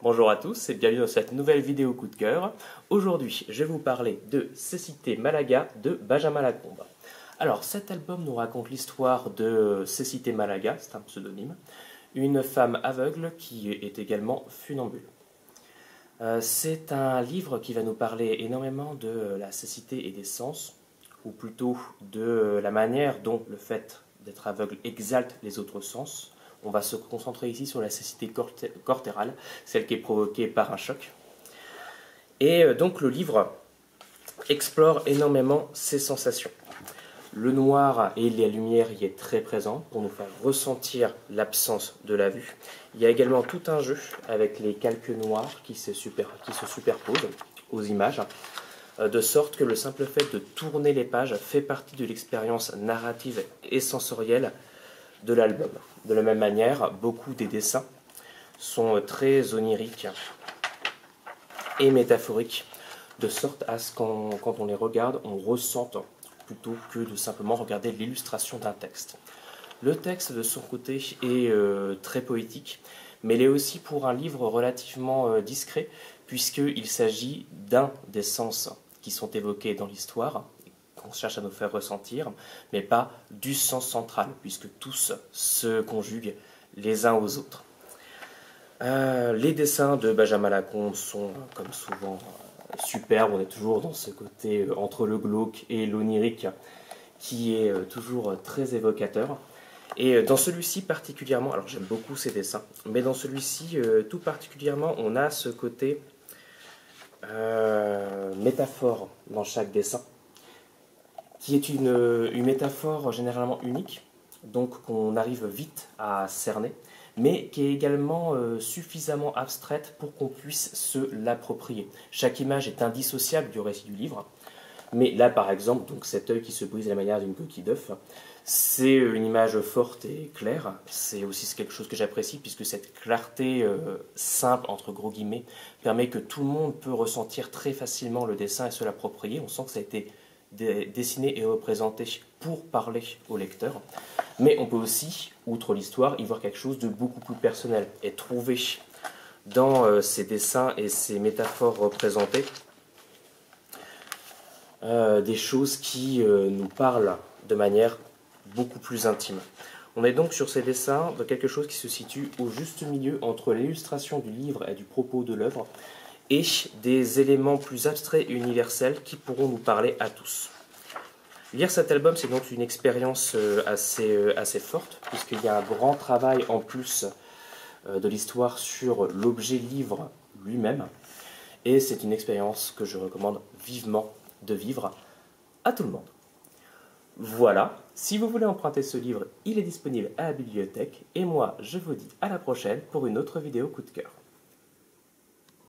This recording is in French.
Bonjour à tous et bienvenue dans cette nouvelle vidéo coup de cœur. Aujourd'hui, je vais vous parler de Cécité Malaga de Benjamin Lacombe. Alors, cet album nous raconte l'histoire de Cécité Malaga, c'est un pseudonyme, une femme aveugle qui est également funambule. C'est un livre qui va nous parler énormément de la cécité et des sens, ou plutôt de la manière dont le fait d'être aveugle exalte les autres sens. On va se concentrer ici sur la cécité corporale, celle qui est provoquée par un choc. Et donc le livre explore énormément ces sensations. Le noir et la lumière y est très présent pour nous faire ressentir l'absence de la vue. Il y a également tout un jeu avec les calques noirs qui se superposent aux images, de sorte que le simple fait de tourner les pages fait partie de l'expérience narrative et sensorielle de l'album. De la même manière, beaucoup des dessins sont très oniriques et métaphoriques, de sorte à ce que quand on les regarde, on ressente plutôt que de simplement regarder l'illustration d'un texte. Le texte, de son côté, est très poétique, mais il est aussi pour un livre relativement discret, puisqu'il s'agit d'un des sens qui sont évoqués dans l'histoire, qu'on cherche à nous faire ressentir, mais pas du sens central, puisque tous se conjuguent les uns aux autres. Les dessins de Benjamin Lacombe sont, comme souvent, superbes. On est toujours dans ce côté entre le glauque et l'onirique, qui est toujours très évocateur. Et dans celui-ci particulièrement, alors j'aime beaucoup ces dessins, mais dans celui-ci tout particulièrement, on a ce côté métaphore dans chaque dessin, qui est une métaphore généralement unique, donc qu'on arrive vite à cerner, mais qui est également suffisamment abstraite pour qu'on puisse se l'approprier. Chaque image est indissociable du récit du livre, mais là par exemple, donc cet œil qui se brise à la manière d'une coquille d'œuf, c'est une image forte et claire. C'est aussi quelque chose que j'apprécie, puisque cette clarté simple, entre gros guillemets, permet que tout le monde peut ressentir très facilement le dessin et se l'approprier. On sent que ça a été dessiné et représenté pour parler au lecteur. Mais on peut aussi, outre l'histoire, y voir quelque chose de beaucoup plus personnel et trouver dans ces dessins et ces métaphores représentées des choses qui nous parlent de manière beaucoup plus intime. On est donc sur ces dessins de quelque chose qui se situe au juste milieu entre l'illustration du livre et du propos de l'œuvre et des éléments plus abstraits et universels qui pourront nous parler à tous. Lire cet album, c'est donc une expérience assez forte, puisqu'il y a un grand travail en plus de l'histoire sur l'objet livre lui-même, et c'est une expérience que je recommande vivement de vivre à tout le monde. Voilà, si vous voulez emprunter ce livre, il est disponible à la bibliothèque, et moi je vous dis à la prochaine pour une autre vidéo coup de cœur.